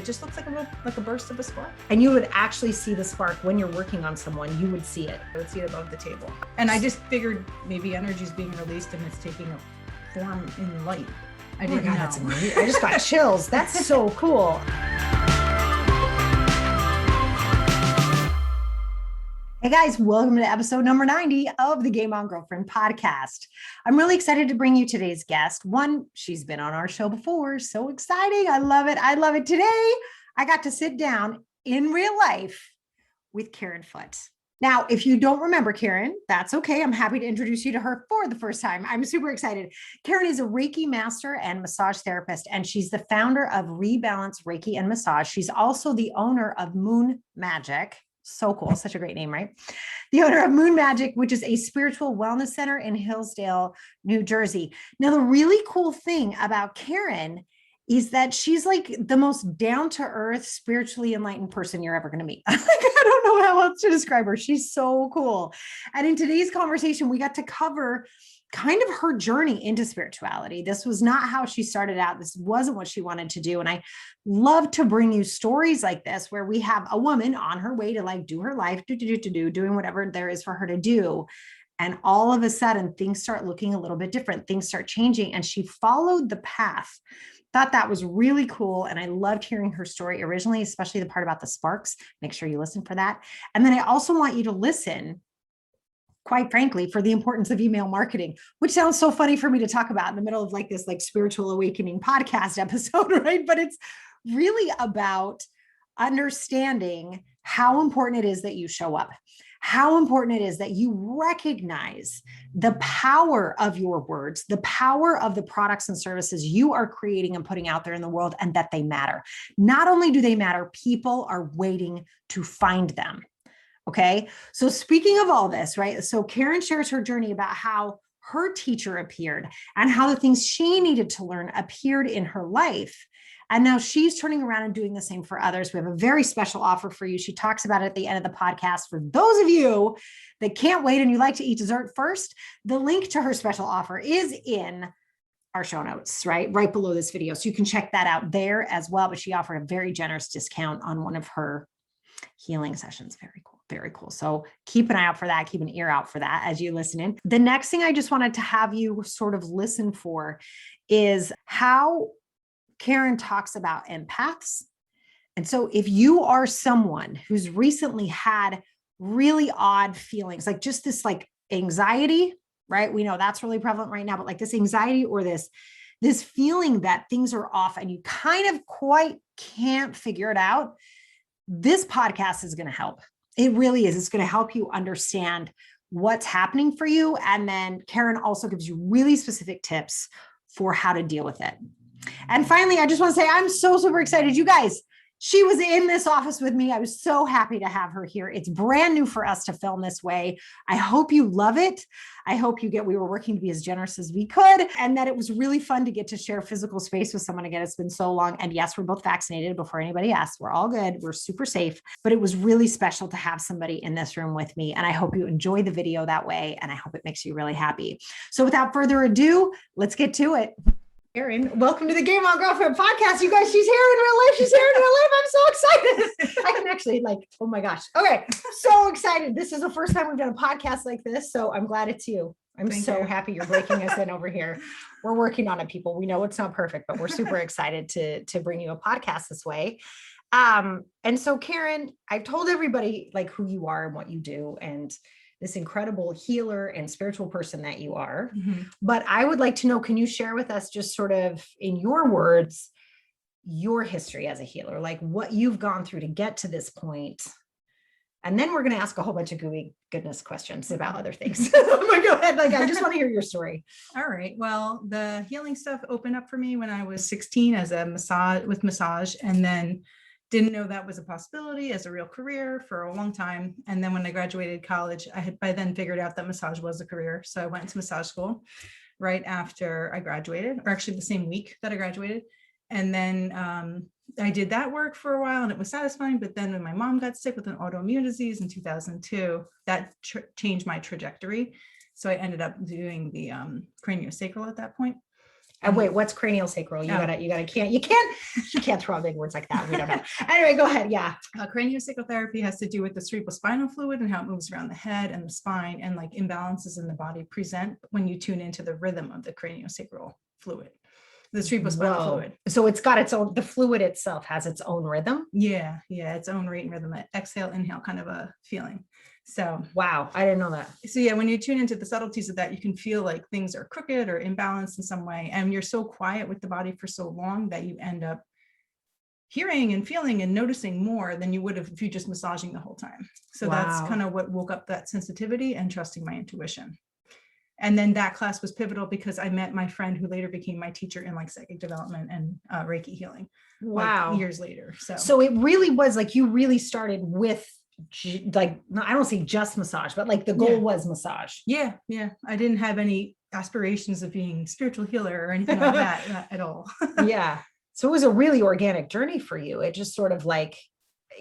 It just looks like a burst of a spark. And you would actually see the spark when you're working on someone. You would see it. I would see it above the table. And I just figured maybe energy is being released and it's taking a form in light. I didn't know. That's amazing. I just got chills. That's so cool. Hey guys, welcome to episode number 90 of the Game On Girlfriend podcast. I'm really excited to bring you today's guest. One, she's been on our show before. So exciting. I love it. I love it. Today, I got to sit down in real life with Karen Foote. Now, if you don't remember Karen, that's okay. I'm happy to introduce you to her for the first time. I'm super excited. Karen is a Reiki master and massage therapist, and she's the founder of Rebalance Reiki and Massage. She's also the owner of Moon Magic. So cool. Such a great name, right? The owner of Moon Magic, which is a spiritual wellness center in Hillsdale, New Jersey. Now, the really cool thing about Karen is that she's like the most down-to-earth, spiritually enlightened person you're ever going to meet. I don't know how else to describe her. She's so cool. And in today's conversation, we got to cover kind of her journey into spirituality. This was not how she started out. This wasn't what she wanted to do. And I love to bring you stories like this, where we have a woman on her way to like do her life, doing whatever there is for her to do. And all of a sudden things start looking a little bit different. Things start changing. And she followed the path. Thought that was really cool. And I loved hearing her story originally, especially the part about the sparks. Make sure you listen for that. And then I also want you to listen, quite frankly, for the importance of email marketing, which sounds so funny for me to talk about in the middle of like this like spiritual awakening podcast episode, right? But it's really about understanding how important it is that you show up, how important it is that you recognize the power of your words, the power of the products and services you are creating and putting out there in the world, and that they matter. Not only do they matter, people are waiting to find them. Okay. So speaking of all this, right? So Karen shares her journey about how her teacher appeared and how the things she needed to learn appeared in her life. And now she's turning around and doing the same for others. We have a very special offer for you. She talks about it at the end of the podcast. For those of you that can't wait and you like to eat dessert first, the link to her special offer is in our show notes, right below this video. So you can check that out there as well. But she offered a very generous discount on one of her healing sessions. Very cool. Very cool. So keep an eye out for that. Keep an ear out for that as you listen in. The next thing I just wanted to have you sort of listen for is how Karen talks about empaths. And so if you are someone who's recently had really odd feelings, like just this like anxiety, right? We know that's really prevalent right now, but like this anxiety or this feeling that things are off and you kind of quite can't figure it out, this podcast is going to help. It really is. It's going to help you understand what's happening for you. And then Karen also gives you really specific tips for how to deal with it. And finally, I just want to say, I'm so super excited. You guys, she was in this office with me. I was so happy to have her here. It's brand new for us to film this way. I hope you love it. I hope we were working to be as generous as we could, and that it was really fun to get to share physical space with someone again. It's been so long. And yes, we're both vaccinated before anybody asks. We're all good. We're super safe, but it was really special to have somebody in this room with me. And I hope you enjoy the video that way. And I hope it makes you really happy. So without further ado, let's get to it. Karen, welcome to the Game On Girlfriend podcast. You guys, she's here in real life. She's here in real life. I'm so excited. I can actually oh my gosh. Okay. So excited. This is the first time we've done a podcast like this. So I'm glad it's you. I'm so happy you're breaking us in over here. We're working on it, people. We know it's not perfect, but we're super excited to bring you a podcast this way. And so Karen, I've told everybody like who you are and what you do and this incredible healer and spiritual person that you are. Mm-hmm. But I would like to know, can you share with us just sort of in your words, your history as a healer, like what you've gone through to get to this point? And then we're going to ask a whole bunch of gooey goodness questions about other things. Oh my God. I just want to hear your story. All right. Well, the healing stuff opened up for me when I was 16 as a massage, and then didn't know that was a possibility as a real career for a long time. And then when I graduated college, I had by then figured out that massage was a career. So I went to massage school right after I graduated, or actually the same week that I graduated. And then I did that work for a while and it was satisfying. But then when my mom got sick with an autoimmune disease in 2002, that changed my trajectory. So I ended up doing the craniosacral at that point. Wait, what's craniosacral? You can't throw out big words like that. We don't know. Anyway, go ahead. Yeah. Craniosacral therapy has to do with the cerebral spinal fluid and how it moves around the head and the spine, and like imbalances in the body present when you tune into the rhythm of the craniosacral fluid, the cerebral spinal fluid. So it's got its own, the fluid itself has its own rhythm. Yeah. Its own rate and rhythm, exhale, inhale kind of a feeling. So, wow, I didn't know that. So yeah, when you tune into the subtleties of that, you can feel like things are crooked or imbalanced in some way. And you're so quiet with the body for so long that you end up hearing and feeling and noticing more than you would have if you just massaging the whole time. So that's kind of what woke up that sensitivity and trusting my intuition. And then that class was pivotal because I met my friend who later became my teacher in like psychic development and Reiki healing. Wow. Like years later. So it really was like, you really started with like, I don't say just massage, but like the goal was massage. Yeah. I didn't have any aspirations of being spiritual healer or anything like that at all. Yeah. So it was a really organic journey for you. It just sort of like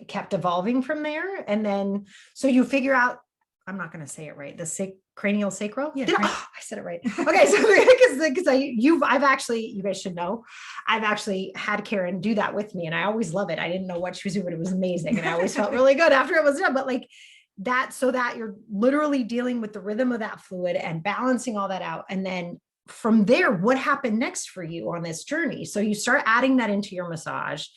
kept evolving from there. And then, so you figure out, I'm not going to say it right, the craniosacral. Yeah, I said it right. Okay, so because I've actually, you guys should know, I've actually had Karen do that with me, and I always love it. I didn't know what she was doing, but it was amazing, and I always felt really good after it was done. But like that, so that you're literally dealing with the rhythm of that fluid and balancing all that out, and then from there, what happened next for you on this journey? So you start adding that into your massage.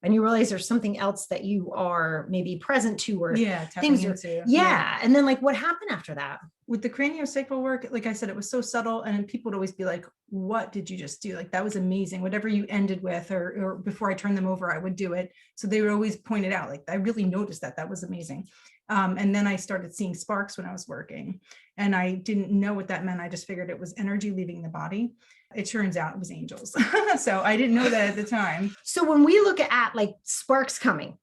And you realize there's something else that you are maybe present to, or things are, And then like, what happened after that? With the craniosacral work, like I said, it was so subtle, and people would always be like, what did you just do? Like, that was amazing. Whatever you ended with, or before I turned them over, I would do it. So they would always point it out. Like, I really noticed that was amazing. And then I started seeing sparks when I was working, and I didn't know what that meant. I just figured it was energy leaving the body. It turns out it was angels. So I didn't know that at the time. So when we look at like sparks coming,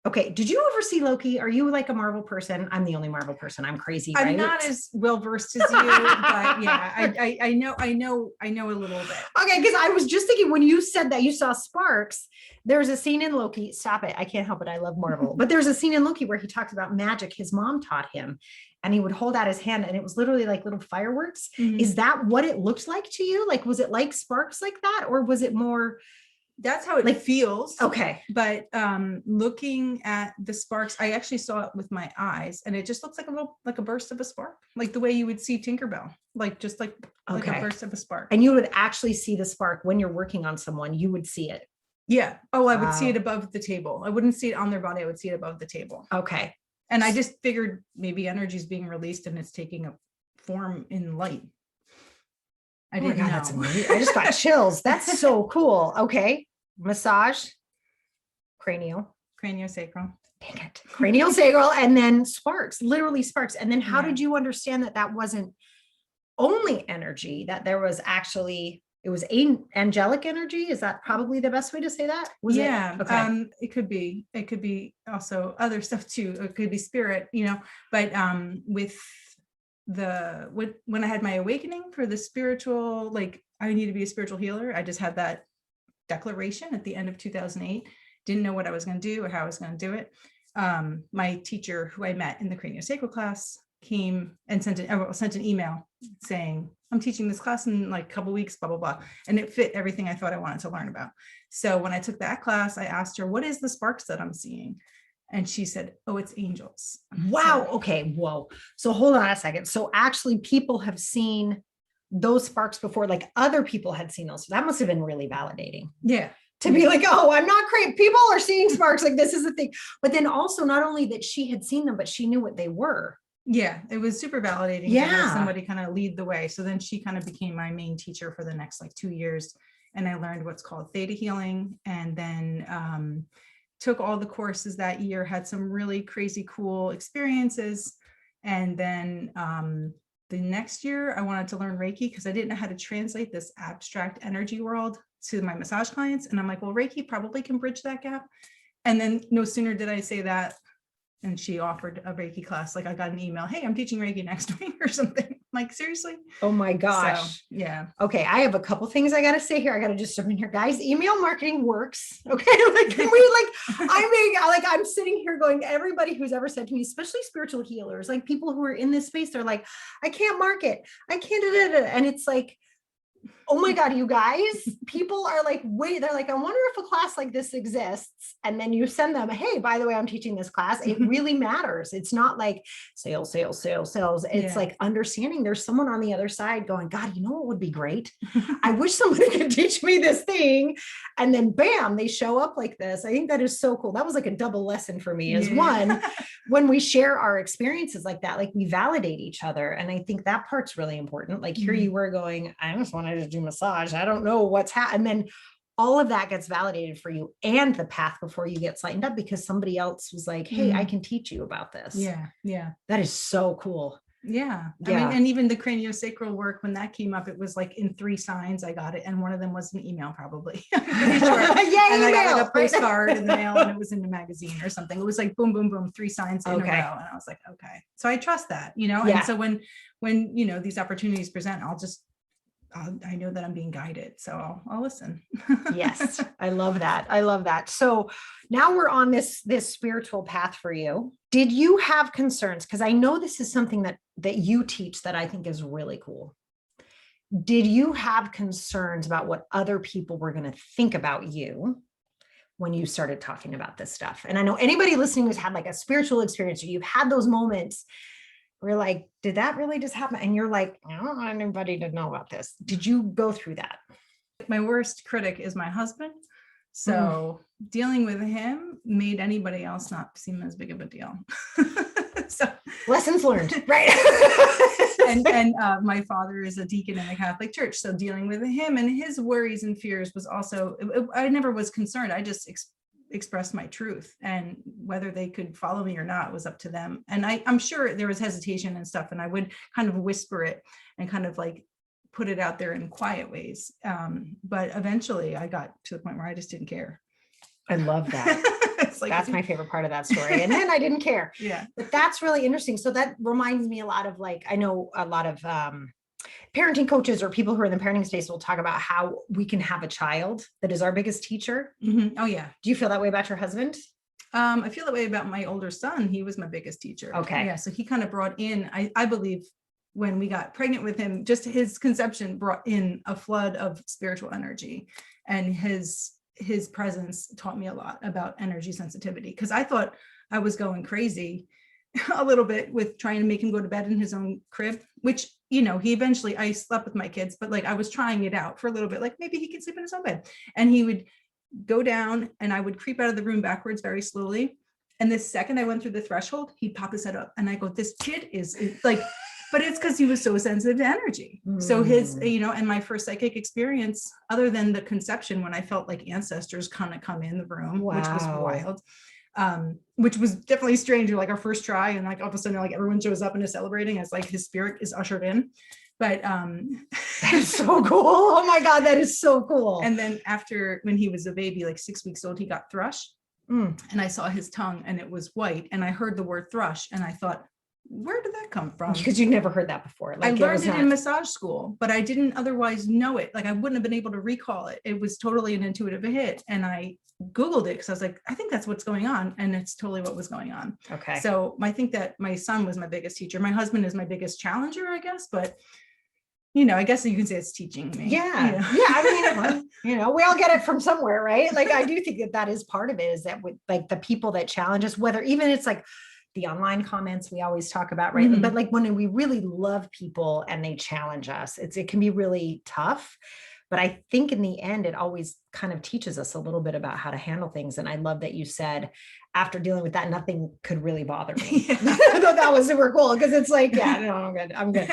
okay, did you ever see Loki? Are you like a Marvel person? I'm the only Marvel person. I'm crazy. I'm not as well versed as you, but yeah, I know a little bit. Okay, because I was just thinking when you said that you saw sparks, there's a scene in Loki. Stop it! I can't help it. I love Marvel, but there's a scene in Loki where he talks about magic his mom taught him, and he would hold out his hand, and it was literally like little fireworks. Mm-hmm. Is that what it looked like to you? Like, was it like sparks like that, or was it more? That's how it feels. Okay. But looking at the sparks, I actually saw it with my eyes, and it just looks like a burst of a spark, like the way you would see Tinkerbell, like a burst of a spark. And you would actually see the spark when you're working on someone, you would see it. Yeah. Oh, I would see it above the table. I wouldn't see it on their body. I would see it above the table. Okay. And I just figured maybe energy is being released and it's taking a form in light. I didn't know. That's amazing. I just got chills. That's so cool. Okay. Massage, craniosacral. Dang it. Craniosacral, and then sparks, literally sparks. And then how did you understand that wasn't only energy, that there was actually, it was angelic energy? Is that probably the best way to say that? It could be also other stuff too. It could be spirit, but when I had my awakening for the spiritual, like I need to be a spiritual healer, I just had that declaration at the end of 2008. Didn't know what I was going to do or how I was going to do it. My teacher, who I met in the craniosacral class, came and sent an email saying, I'm teaching this class in like a couple weeks, blah, blah, blah. And it fit everything I thought I wanted to learn about. So when I took that class, I asked her, what is the sparks that I'm seeing? And she said, oh, it's angels. Wow. Okay. Whoa. So hold on a second. So actually people have seen those sparks before, like other people had seen those. So that must have been really validating. Yeah. To be like, oh, I'm not crazy. People are seeing sparks. Like, this is the thing. But then also not only that she had seen them, but she knew what they were. Yeah. It was super validating. Yeah. To have somebody kind of lead the way. So then she kind of became my main teacher for the next like 2 years. And I learned what's called theta healing. And then took all the courses that year, had some really crazy cool experiences. And then the next year I wanted to learn Reiki because I didn't know how to translate this abstract energy world to my massage clients. And I'm like, well, Reiki probably can bridge that gap. And then no sooner did I say that, and she offered a Reiki class. Like I got an email, hey, I'm teaching Reiki next week or something. I'm like, seriously? Oh my gosh. So, yeah. Okay. I have a couple things I got to say here. I got to just jump in here, guys. Email marketing works. Okay. I'm sitting here going, everybody who's ever said to me, especially spiritual healers, like people who are in this space, they're like, I can't market. I can't do that. And it's like, oh my God, you guys, people are like, wait, they're like, I wonder if a class like this exists. And then you send them, hey, by the way, I'm teaching this class. It really matters. It's not like sales, sales, sales, sales. It's like understanding there's someone on the other side going, God, you know what would be great? I wish somebody could teach me this thing. And then bam, they show up like this. I think that is so cool. That was like a double lesson for me is one, when we share our experiences like that, like we validate each other. And I think that part's really important. Like here you were going, I just wanted to do massage. I don't know what's happening. And then all of that gets validated for you and the path before you get lightened up because somebody else was like, hey, I can teach you about this. Yeah. Yeah. That is so cool. Yeah. I mean, and even the craniosacral work, when that came up, it was like in 3 signs I got it. And one of them was an email probably. I'm pretty sure. And I got like a postcard in the mail and it was in a magazine or something. It was like, boom, boom, boom, 3 signs in a row. And I was like, okay. So I trust that, you know? And so when, you know, these opportunities present, I know that I'm being guided. So I'll listen. Yes. I love that. I love that. So now we're on this spiritual path for you. Did you have concerns? Because I know this is something that you teach that I think is really cool. Did you have concerns about what other people were going to think about you when you started talking about this stuff? And I know anybody listening who's had like a spiritual experience or you've had those moments where you're like, did that really just happen? And you're like, I don't want anybody to know about this. Did you go through that? My worst critic is my husband. So dealing with him made anybody else not seem as big of a deal. So lessons learned, right? and my father is a deacon in the Catholic Church. So dealing with him and his worries and fears was also, I never was concerned. I just expressed my truth, and whether they could follow me or not was up to them. And I'm sure there was hesitation and stuff, and I would kind of whisper it and kind of like put it out there in quiet ways. But eventually I got to the point where I just didn't care. I love that. It's like, that's my favorite part of that story. And then I didn't care. Yeah. But that's really interesting. So that reminds me a lot of like, I know a lot of parenting coaches or people who are in the parenting space will talk about how we can have a child that is our biggest teacher. Oh yeah. Do you feel that way about your husband? I feel that way about my older son. He was my biggest teacher. Okay. Yeah. So he kind of brought in, I believe, when we got pregnant with him, just his conception brought in a flood of spiritual energy, and his presence taught me a lot about energy sensitivity. Cause I thought I was going crazy a little bit with trying to make him go to bed in his own crib, which, you know, I slept with my kids, but like I was trying it out for a little bit, like maybe he could sleep in his own bed. And he would go down and I would creep out of the room backwards very slowly. And the second I went through the threshold, he'd pop his head up and I go, this kid is like, but it's because he was so sensitive to energy. So his, you know, and my first psychic experience, other than the conception, when I felt like ancestors kind of come in the room, which was wild, which was definitely strange. Like our first try, and like all of a sudden, like everyone shows up and is celebrating as like his spirit is ushered in. But that is so cool. Oh my God, that is so cool. And then after, when he was a baby, like 6 weeks old, he got thrush, and I saw his tongue and it was white, and I heard the word thrush, and I thought, where did that come from? Because you never heard that before. Like I learned it in massage school, but I didn't otherwise know it. Like I wouldn't have been able to recall it. It was totally an intuitive hit. And I Googled it because I was like, I think that's what's going on. And it's totally what was going on. Okay. So I think that my son was my biggest teacher. My husband is my biggest challenger, I guess. But, you know, I guess you can say it's teaching me. Yeah. You know? Yeah. I mean, you know, we all get it from somewhere, right? Like, I do think that is part of it, is that with like the people that challenge us, whether even it's like the online comments we always talk about, right? But like when we really love people and they challenge us, it can be really tough. But I think in the end, it always kind of teaches us a little bit about how to handle things. And I love that you said, after dealing with that, nothing could really bother me. I thought that was super cool, because it's like, yeah, no, I'm good. I'm good.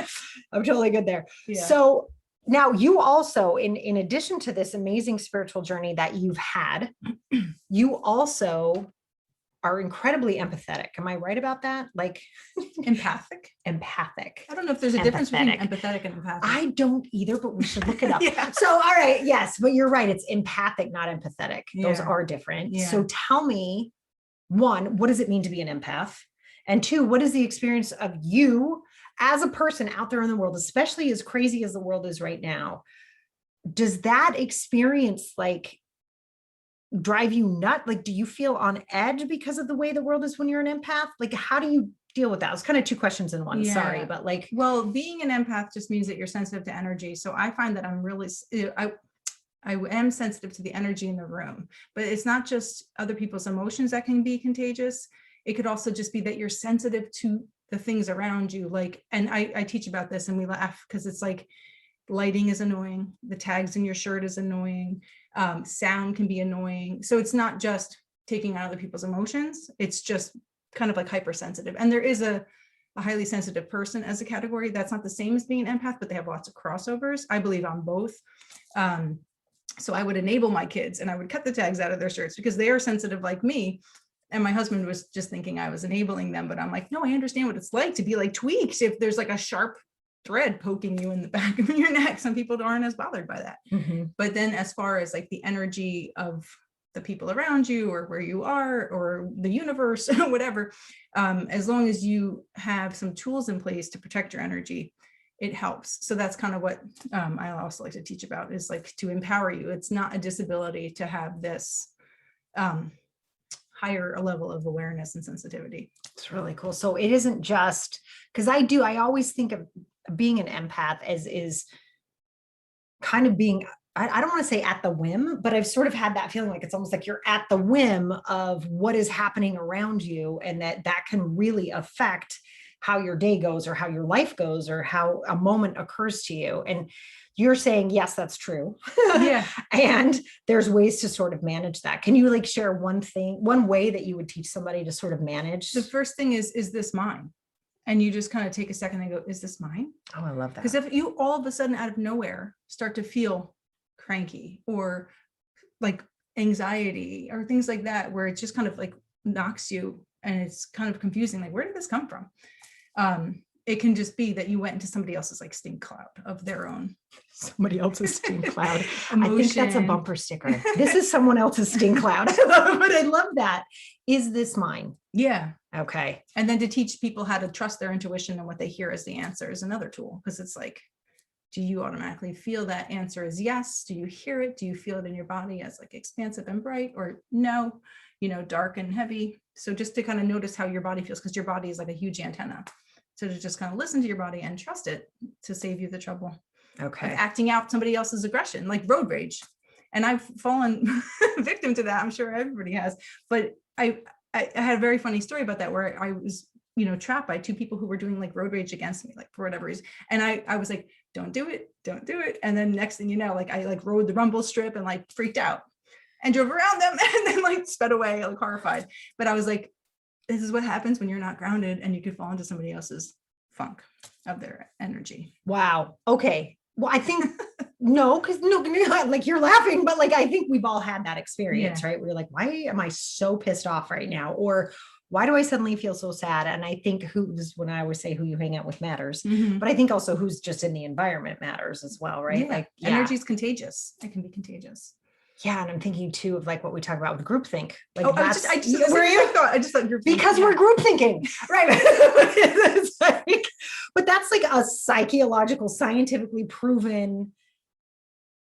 I'm totally good there. Yeah. So now you also, in addition to this amazing spiritual journey that you've had, you also are incredibly empathetic. Am I right about that? Like empathic? Empathic. I don't know if there's a difference between empathetic and empathic. I don't either, but we should look it up. Yeah. So, all right. Yes, but you're right. It's empathic, not empathetic. Those are different. Yeah. So tell me, one, what does it mean to be an empath? And two, what is the experience of you as a person out there in the world, especially as crazy as the world is right now? Does that experience like drive you nuts? Like, do you feel on edge because of the way the world is when you're an empath? Like, how do you deal with that? It's kind of two questions in one. Yeah. Sorry, but like, well, being an empath just means that you're sensitive to energy. So I find that I'm really, I am sensitive to the energy in the room, but it's not just other people's emotions that can be contagious. It could also just be that you're sensitive to the things around you. Like, and I teach about this and we laugh because it's like lighting is annoying. The tags in your shirt is annoying. Sound can be annoying. So it's not just taking out other people's emotions. It's just kind of like hypersensitive. And there is a highly sensitive person as a category. That's not the same as being an empath, but they have lots of crossovers. I believe on both. So I would enable my kids and I would cut the tags out of their shirts because they are sensitive like me. And my husband was just thinking I was enabling them, but I'm like, no, I understand what it's like to be like tweaked. If there's like a sharp thread poking you in the back of your neck, some people aren't as bothered by that. But then as far as like the energy of the people around you or where you are or the universe, whatever, as long as you have some tools in place to protect your energy, it helps. So that's kind of what I also like to teach about, is like to empower you. It's not a disability to have this higher level of awareness and sensitivity. It's really cool. So it isn't just, because I always think of being an empath as is kind of being, I don't want to say at the whim, but I've sort of had that feeling like it's almost like you're at the whim of what is happening around you, and that can really affect how your day goes or how your life goes or how a moment occurs to you. And you're saying, yes, that's true. Yeah. And there's ways to sort of manage that. Can you like share one way that you would teach somebody to sort of manage? The first thing is this mine? And you just kind of take a second and go, is this mine? Oh, I love that. Because if you all of a sudden out of nowhere start to feel cranky or like anxiety or things like that, where it just kind of like knocks you and it's kind of confusing, like, where did this come from? It can just be that you went into somebody else's like stink cloud of their own. Somebody else's stink cloud. Emotion. I think that's a bumper sticker. This is someone else's stink cloud. But I love that. Is this mine? Yeah. Okay. And then to teach people how to trust their intuition and what they hear as the answer is another tool. Because it's like, do you automatically feel that answer is yes? Do you hear it? Do you feel it in your body as like expansive and bright, or no, dark and heavy? So just to kind of notice how your body feels, because your body is like a huge antenna. So to just kind of listen to your body and trust it to save you the trouble. Okay. Of acting out somebody else's aggression, like road rage. And I've fallen victim to that. I'm sure everybody has. But I had a very funny story about that, where I was, trapped by two people who were doing like road rage against me, like for whatever reason. And I was like, don't do it. And then next thing you know, like I like rode the rumble strip and like freaked out and drove around them and then like sped away, like horrified. But I was like, this is what happens when you're not grounded and you could fall into somebody else's funk of their energy. Wow. Okay. Well, I think no, like you're laughing, but like, I think we've all had that experience, right? We're like, why am I so pissed off right now? Or why do I suddenly feel so sad? And I think when I always say who you hang out with matters, but I think also who's just in the environment matters as well, right? Yeah. Like energy is contagious. It can be contagious. Yeah. And I'm thinking too of like what we talk about with groupthink. Like I just thought group because we're group thinking, right? It's like, but that's like a psychological, scientifically proven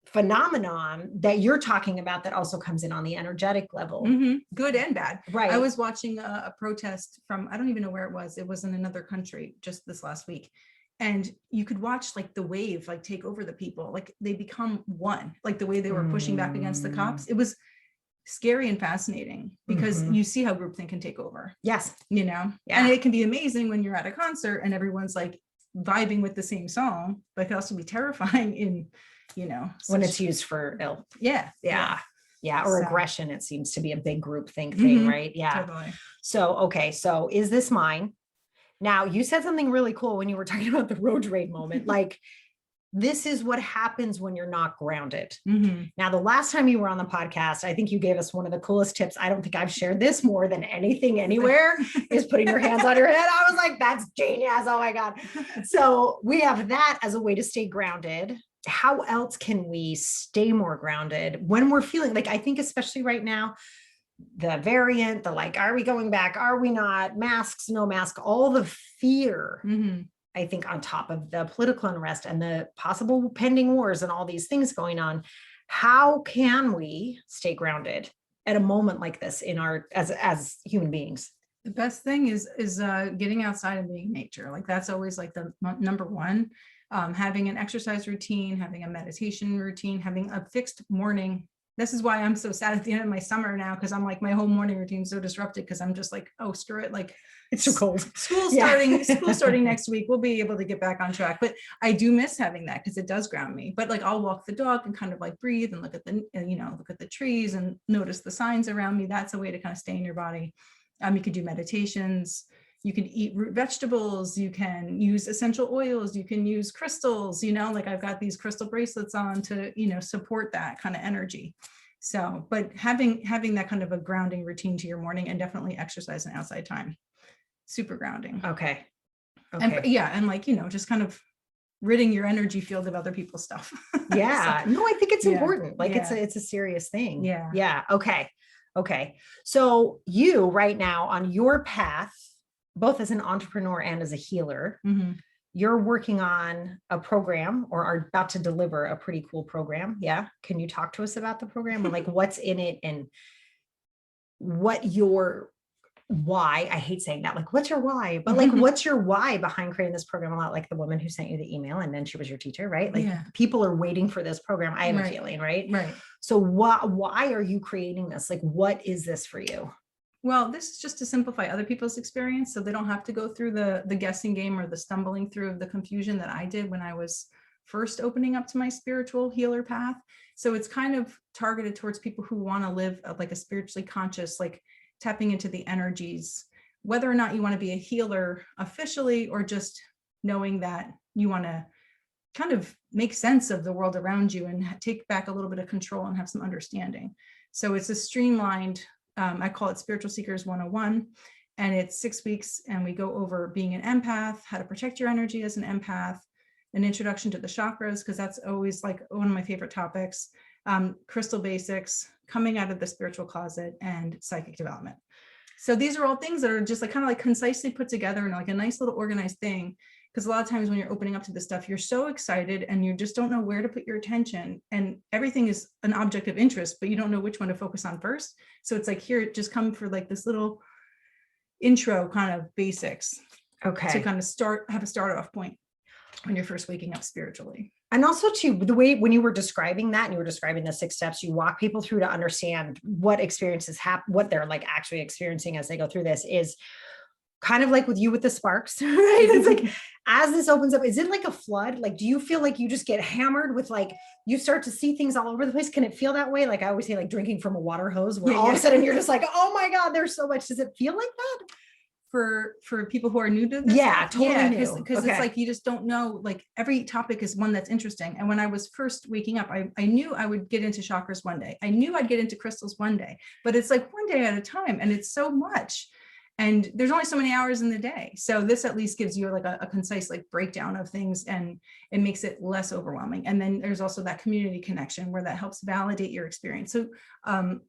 phenomenon that you're talking about that also comes in on the energetic level. Good and bad. Right. I was watching a protest from, I don't even know where it was. It was in another country just this last week. And you could watch like the wave, like take over the people, like they become one, like the way they were pushing back against the cops. It was scary and fascinating because you see how groupthink can take over. Yes. And it can be amazing when you're at a concert and everyone's like vibing with the same song, but it can also be terrifying in, when it's used for ill. Yeah. Or aggression. It seems to be a big groupthink thing, right? Yeah. Totally. So, okay. So is this mine? Now, you said something really cool when you were talking about the road rage moment. Like, this is what happens when you're not grounded. Now, the last time you were on the podcast, I think you gave us one of the coolest tips. I don't think I've shared this more than anything anywhere, is putting your hands on your head. I was like, that's genius. Oh my God. So we have that as a way to stay grounded. How else can we stay more grounded when we're feeling like, I think especially right now, the variant, the like, are we going back? Are we not? Masks, no mask, all the fear, I think on top of the political unrest and the possible pending wars and all these things going on, how can we stay grounded at a moment like this in our, as human beings? The best thing is getting outside and being in nature. Like that's always like the number one. Having an exercise routine, having a meditation routine, having a fixed morning. This is why I'm so sad at the end of my summer now, because I'm like, my whole morning routine is so disrupted because I'm just like, oh, screw it. Like It's too cold. School starting next week. We'll be able to get back on track. But I do miss having that because it does ground me. But like I'll walk the dog and kind of like breathe and look at the trees and notice the signs around me. That's a way to kind of stay in your body. You could do meditations. You can eat root vegetables. You can use essential oils. You can use crystals, like I've got these crystal bracelets on to, support that kind of energy. So, but having that kind of a grounding routine to your morning, and definitely exercise and outside time, super grounding. Okay. And like, just kind of ridding your energy field of other people's stuff. Yeah. So, no, I think it's important. Like yeah. it's a serious thing. Yeah. Yeah. Okay. So you right now on your path, both as an entrepreneur and as a healer, mm-hmm. You're working on a program or are about to deliver a pretty cool program. Yeah. Can you talk to us about the program and like what's in it and what your why? I hate saying that. Like, what's your why? But like, what's your why behind creating this program? A lot like the woman who sent you the email and then she was your teacher, right? Like people are waiting for this program. I have a feeling, right? Right. So why are you creating this? Like, what is this for you? Well, this is just to simplify other people's experience so they don't have to go through the guessing game or the stumbling through of the confusion that I did when I was first opening up to my spiritual healer path. So it's kind of targeted towards people who want to live like a spiritually conscious, like tapping into the energies, whether or not you want to be a healer officially or just knowing that you want to kind of make sense of the world around you and take back a little bit of control and have some understanding. So it's a streamlined, I call it Spiritual Seekers 101, and it's 6 weeks. And we go over being an empath, how to protect your energy as an empath, an introduction to the chakras, because that's always like one of my favorite topics, crystal basics, coming out of the spiritual closet, and psychic development. So these are all things that are just like kind of like concisely put together in like a nice little organized thing. Because a lot of times when you're opening up to this stuff, you're so excited and you just don't know where to put your attention, and everything is an object of interest, but you don't know which one to focus on first. So it's like, here, just come for like this little intro kind of basics. Okay. To kind of have a start off point when you're first waking up spiritually. And also too, the way when you were describing that and you were describing the 6 steps, you walk people through to understand what experiences happen, what they're like actually experiencing as they go through this is kind of like with you with the sparks, right? It's like, as this opens up, is it like a flood? Like, do you feel like you just get hammered with like, you start to see things all over the place? Can it feel that way? Like I always say, like drinking from a water hose where all of a sudden you're just like, oh my God, there's so much. Does it feel like that? For people who are new to this? Yeah, totally new. Because it's like, you just don't know, like every topic is one that's interesting. And when I was first waking up, I knew I would get into chakras one day. I knew I'd get into crystals one day, but it's like one day at a time. And it's so much. And there's only so many hours in the day. So this at least gives you like a concise like breakdown of things, and it makes it less overwhelming. And then there's also that community connection where that helps validate your experience. So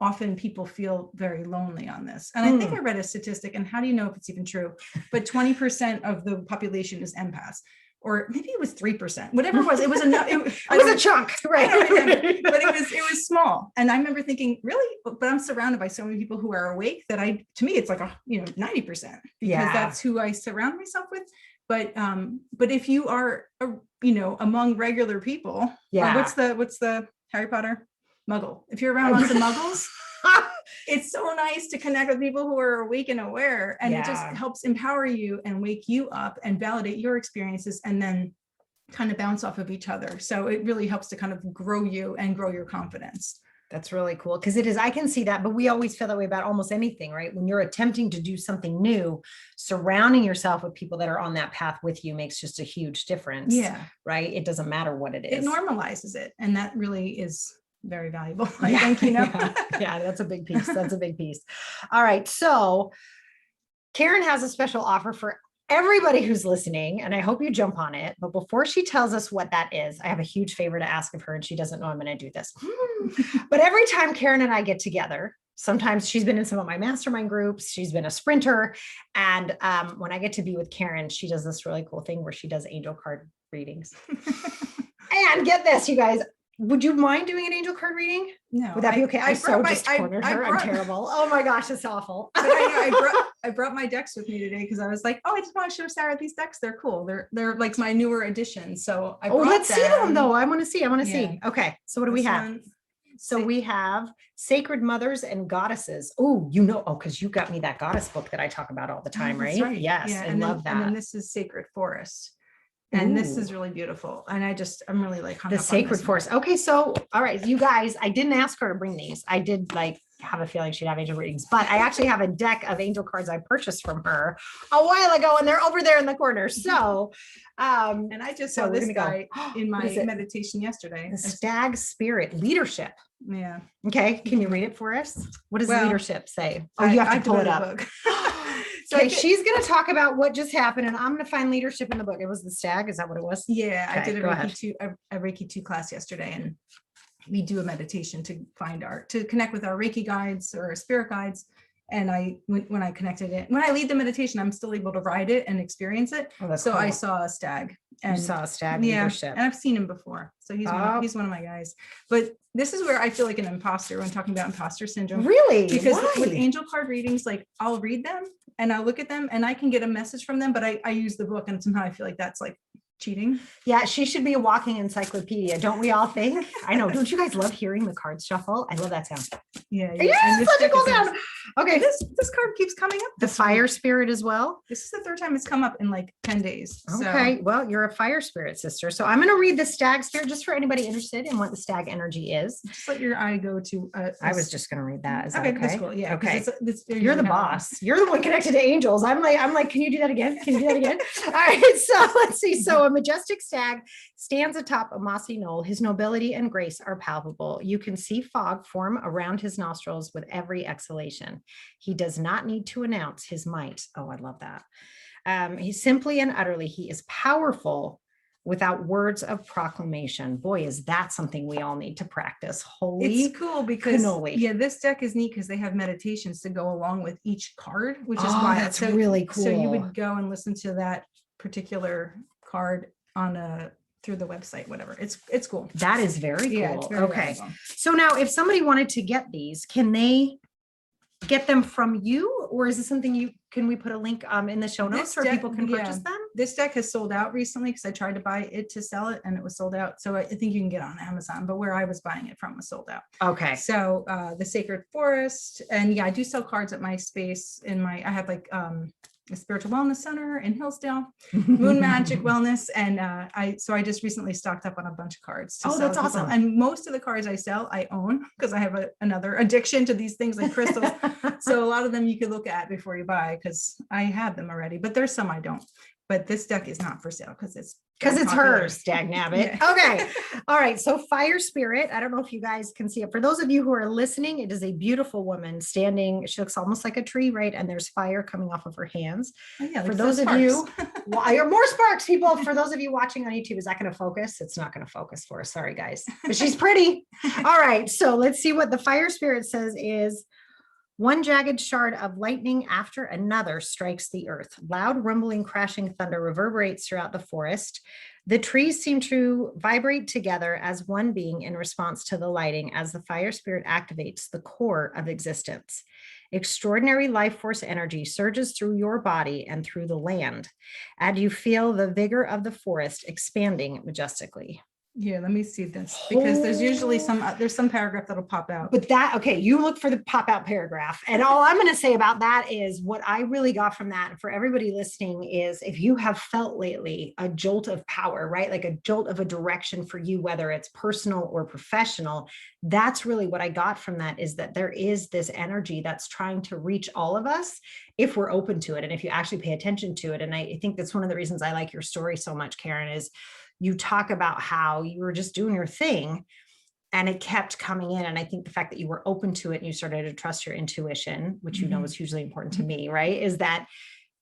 often people feel very lonely on this. And I think I read a statistic, and how do you know if it's even true? But 20% of the population is empaths. Or maybe it was 3%, whatever it was. It was enough. It was a chunk, right? I don't remember, but it was small. And I remember thinking, really? But I'm surrounded by so many people who are awake that to me, it's like 90%, because that's who I surround myself with. But if you are, among regular people, what's the Harry Potter Muggle? If you're around lots of Muggles, it's so nice to connect with people who are awake and aware, and it just helps empower you and wake you up and validate your experiences, and then kind of bounce off of each other. So it really helps to kind of grow you and grow your confidence. That's really cool. Because it is, I can see that, but we always feel that way about almost anything, right? When you're attempting to do something new, surrounding yourself with people that are on that path with you makes just a huge difference. Yeah. Right. It doesn't matter what it is. It normalizes it. And that really is very valuable. I think, Yeah, that's a big piece. That's a big piece. All right. So Karen has a special offer for everybody who's listening, and I hope you jump on it. But before she tells us what that is, I have a huge favor to ask of her, and she doesn't know I'm going to do this. But every time Karen and I get together, sometimes she's been in some of my mastermind groups, she's been a sprinter. And when I get to be with Karen, she does this really cool thing where she does angel card readings. And get this, you guys, would you mind doing an angel card reading? No. Would that be okay? I so brought just cornered I her. I'm brought- terrible. Oh my gosh, it's awful. But I brought my decks with me today because I was like, oh, I just want to show Sarah these decks. They're cool. They're like my newer additions. So I brought let's see them though. I want to see. Yeah. see. Okay. So what do we This have? one, So we have Sacred Mothers and Goddesses. Oh, because you got me that goddess book that I talk about all the time, that's right? Yes, Yeah, I and love then, that. And then this is Sacred Forest. And this Ooh. is really beautiful. And I'm really like hung The up on Sacred this one. Forest. Okay, so all right, you guys, I didn't ask her to bring these. I did have a feeling she'd have angel readings, but I actually have a deck of angel cards I purchased from her a while ago, and they're over there in the corner. So, and I just saw this guy in my What is it? meditation yesterday. The Stag Spirit Leadership. Yeah. Okay, can you read it for us? What does leadership say? Oh, I you have to have pull go it to the up. book. So she's going to talk about what just happened, and I'm going to find leadership in the book. It was the stag. Is that what it was? Yeah, Okay, I did go a Reiki 2 class yesterday, and we do a meditation to connect with our Reiki guides or our spirit guides. And when I connected it, when I lead the meditation, I'm still able to ride it and experience it. Oh, that's so cool. I saw a stag. And you saw a stag yeah, leadership. and I've seen him before. So he's one of my guys. But this is where I feel like an imposter when talking about imposter syndrome. Really? Because Why? with angel card readings, like I'll read them and I'll look at them and I can get a message from them, but I use the book, and somehow I feel like that's like cheating. Yeah, she should be a walking encyclopedia, don't we all think? I know. Don't you guys love hearing the cards shuffle? I love that sound. Yeah. Yeah, such a cool sound. Okay, this card keeps coming up. The fire spirit as well. This is the third time it's come up in like 10 days. Okay, well, you're a fire spirit, sister. So I'm going to read the stag spirit just for anybody interested in what the stag energy is. Just let your eye go to. I was just going to read that. Is that okay? That's cool. Yeah. Okay. You're the boss. You're the one connected to angels. I'm like, can you do that again? Can you do that again? All right. So let's see. So a majestic stag stands atop a mossy knoll. His nobility and grace are palpable. You can see fog form around his nostrils with every exhalation. He does not need to announce his might. Oh, I love that. He's simply and utterly, he is powerful without words of proclamation. Boy, is that something we all need to practice. Holy It's cool because cannoli. Yeah, this deck is neat because they have meditations to go along with each card, which is why that's really cool. So you would go and listen to that particular card on through the website, whatever. It's cool. That is very cool. Yeah, it's very okay. valuable. So now if somebody wanted to get these, can they get them from you, or is this something can we put a link in the show notes where people can purchase them? This deck has sold out recently because I tried to buy it to sell it and it was sold out. So I think you can get it on Amazon, but where I was buying it from was sold out. Okay. So the Sacred Forest, and yeah, I do sell cards at my space I have like a spiritual wellness center in Hillsdale, Moon Magic Wellness. And I just recently stocked up on a bunch of cards. Oh, that's awesome. And most of the cards I sell, I own because I have another addiction to these things like crystals. So a lot of them you could look at before you buy because I have them already, but there's some I don't. But this deck is not for sale because it's hers, dag nabbit. Yeah. Okay. All right. So fire spirit. I don't know if you guys can see it. For those of you who are listening, it is a beautiful woman standing. She looks almost like a tree, right? And there's fire coming off of her hands. Oh, yeah, for those of you, more sparks, people. For those of you watching on YouTube, is that going to focus? It's not going to focus for us. Sorry, guys. But she's pretty. All right. So let's see what the fire spirit says is. One jagged shard of lightning after another strikes the earth. Loud rumbling, crashing thunder reverberates throughout the forest. The trees seem to vibrate together as one being in response to the lighting as the fire spirit activates the core of existence. Extraordinary life force energy surges through your body and through the land, and you feel the vigor of the forest expanding majestically. Yeah, let me see this because there's usually there's some paragraph that'll pop out. But okay, you look for the pop out paragraph. And all I'm going to say about that is what I really got from that, and for everybody listening, is if you have felt lately a jolt of power, right? Like a jolt of a direction for you, whether it's personal or professional, that's really what I got from that, is that there is this energy that's trying to reach all of us if we're open to it. And if you actually pay attention to it. And I think that's one of the reasons I like your story so much, Karen, is you talk about how you were just doing your thing and it kept coming in. And I think the fact that you were open to it and you started to trust your intuition, which you know is hugely important to me, right? Is that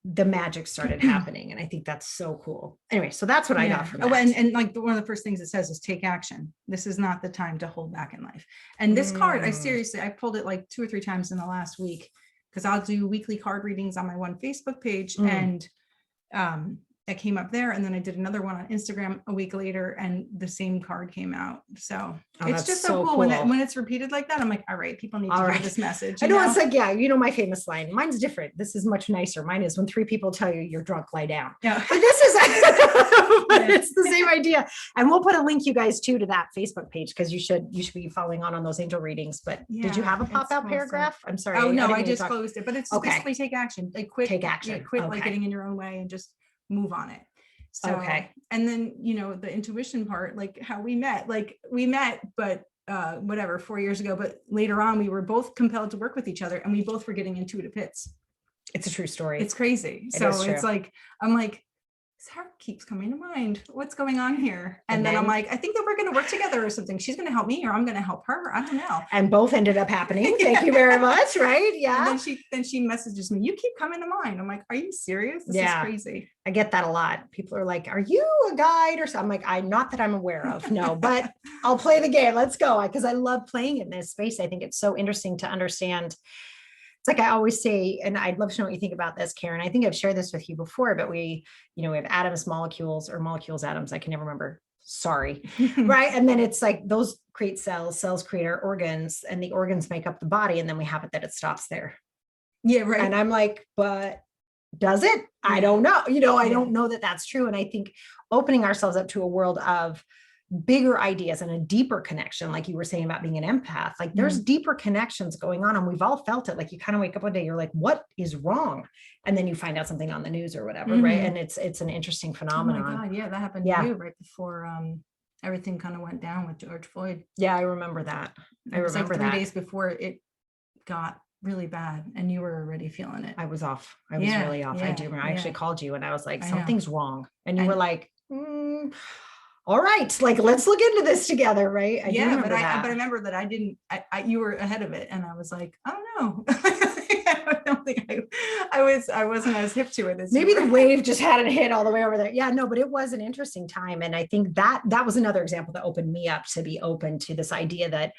the magic started happening. And I think that's so cool. Anyway, so that's what I got from that. Oh, and like one of the first things it says is take action. This is not the time to hold back in life. And this card, I pulled it like 2 or 3 times in the last week because I'll do weekly card readings on my one Facebook page. And that came up there. And then I did another one on Instagram a week later and the same card came out. So it's just so cool. When it's repeated like that, I'm like, all right, people need to hear this message. I know it's like, yeah, you know, my famous line, mine's different. This is much nicer. Mine is when 3 people tell you you're drunk, lie down. Yeah. But this is, but it's the same idea. And we'll put a link you guys to that Facebook page, because you should be following on those angel readings. But did you have a pop out paragraph? I'm sorry. Oh no, I just closed it, but it's basically take action, like quit, take action, quit like getting in your own way and just move on it. So, and then, you know, the intuition part, like how we met, but whatever, 4 years ago, but later on we were both compelled to work with each other and we both were getting intuitive hits. It's a true story. It's crazy. So it's like, I'm like, this heart keeps coming to mind. What's going on here? And then I'm like, I think that we're going to work together or something. She's going to help me or I'm going to help her. I don't know. And both ended up happening. Thank you very much. Right. Yeah. And then she messages me, you keep coming to mind. I'm like, are you serious? This is crazy. I get that a lot. People are like, are you a guide or something? I'm like, not that I'm aware of. No, but I'll play the game. Let's go. Because I love playing in this space. I think it's so interesting to understand. It's like I always say, and I'd love to know what you think about this, Karen. I think I've shared this with you before, but we have atoms, molecules, or molecules, atoms. I can never remember. Sorry. Right. And then it's like those create cells create our organs, and the organs make up the body. And then we have it that it stops there. Yeah. Right. And I'm like, but does it? I don't know. I don't know that that's true. And I think opening ourselves up to a world of bigger ideas and a deeper connection, like you were saying about being an empath, like there's deeper connections going on, and we've all felt it. Like you kind of wake up one day, you're like, what is wrong? And then you find out something on the news or whatever. Right. And it's an interesting phenomenon. Oh my God. Yeah. That happened to you right before, everything kind of went down with George Floyd. Yeah. I remember that. I remember that 3 days before it got really bad and you were already feeling it. I was off. I was really off. I do remember. I actually called you and I was like, something's wrong. And you were like, all right, like, let's look into this together. Right. I remember that you were ahead of it. And I was like, I don't know. I don't think I wasn't as hip to it as maybe the wave just hadn't hit all the way over there. Yeah, no, but it was an interesting time. And I think that was another example that opened me up to be open to this idea that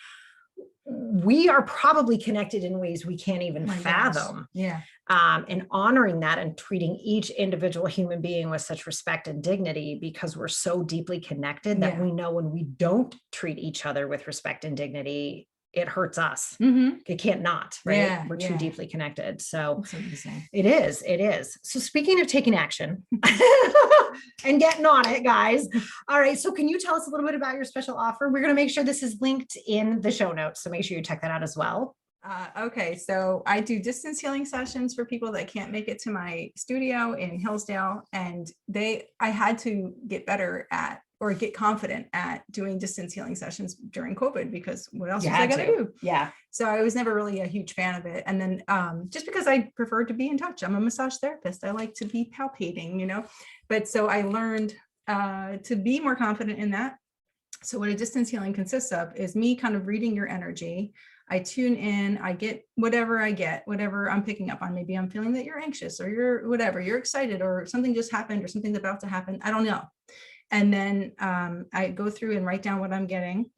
we are probably connected in ways we can't even fathom. Yeah. And honoring that and treating each individual human being with such respect and dignity, because we're so deeply connected that we know when we don't treat each other with respect and dignity, it hurts us. It can't not, right? Yeah, we're too deeply connected. So it is. So speaking of taking action and getting on it, guys. All right. So can you tell us a little bit about your special offer? We're going to make sure this is linked in the show notes. So make sure you check that out as well. Okay. So I do distance healing sessions for people that can't make it to my studio in Hillsdale. And I had to get better at, or get confident at doing distance healing sessions during COVID, because what else was I going to do? Yeah. So I was never really a huge fan of it. And then just because I prefer to be in touch, I'm a massage therapist. I like to be palpating, but so I learned to be more confident in that. So what a distance healing consists of is me kind of reading your energy. I tune in, I get whatever I'm picking up on. Maybe I'm feeling that you're anxious or you're excited or something just happened or something's about to happen. I don't know. And then I go through and write down what I'm getting.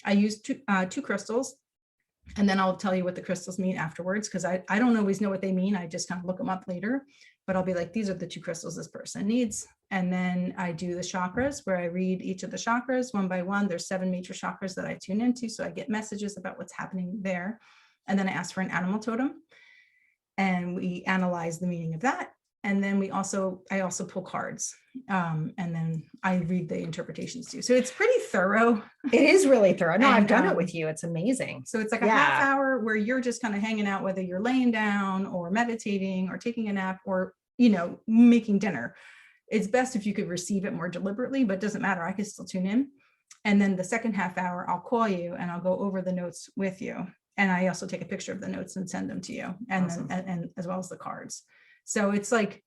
I use two crystals, and then I'll tell you what the crystals mean afterwards, because I don't always know what they mean. I just kind of look them up later, but I'll be like, these are the 2 crystals this person needs. And then I do the chakras, where I read each of the chakras one by one. There's 7 major chakras that I tune into. So I get messages about what's happening there. And then I ask for an animal totem, and we analyze the meaning of that. And then I also pull cards, and then I read the interpretations too. So it's pretty thorough. It is really thorough. No, I've done it with you. It's amazing. So it's like a half hour where you're just kind of hanging out, whether you're laying down or meditating or taking a nap or, making dinner. It's best if you could receive it more deliberately, but it doesn't matter. I can still tune in. And then the second half hour, I'll call you and I'll go over the notes with you. And I also take a picture of the notes and send them to you, and awesome. and as well as the cards. So it's like,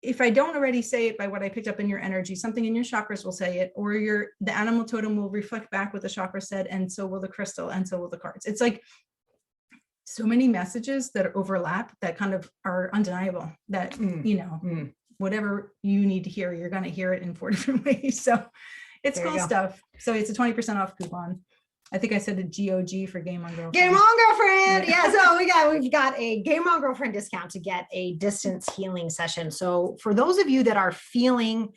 if I don't already say it by what I picked up in your energy, something in your chakras will say it, or the animal totem will reflect back what the chakra said, and so will the crystal, and so will the cards. It's like so many messages that overlap that kind of are undeniable, that, whatever you need to hear, you're going to hear it in 4 different ways. So it's cool stuff. So it's a 20% off coupon. I think I said a GOG for Game on Girlfriend. Game on Girlfriend. Yeah. So we've got a Game on Girlfriend discount to get a distance healing session. So for those of you that are feeling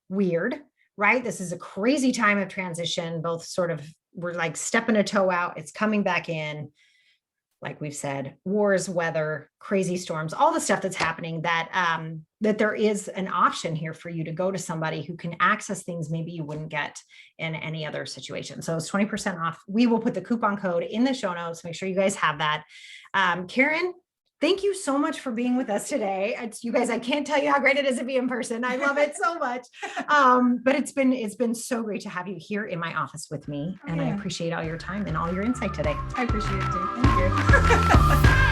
weird, right? This is a crazy time of transition, both sort of, we're like stepping a toe out. It's coming back in. Like we've said, wars, weather, crazy storms, all the stuff that's happening, that there is an option here for you to go to somebody who can access things maybe you wouldn't get in any other situation. So it's 20% off. We will put the coupon code in the show notes. Make sure you guys have that. Karen, thank you so much for being with us today. You guys, I can't tell you how great it is to be in person. I love it so much. But it's been so great to have you here in my office with me. And I appreciate all your time and all your insight today. I appreciate it too. Thank you.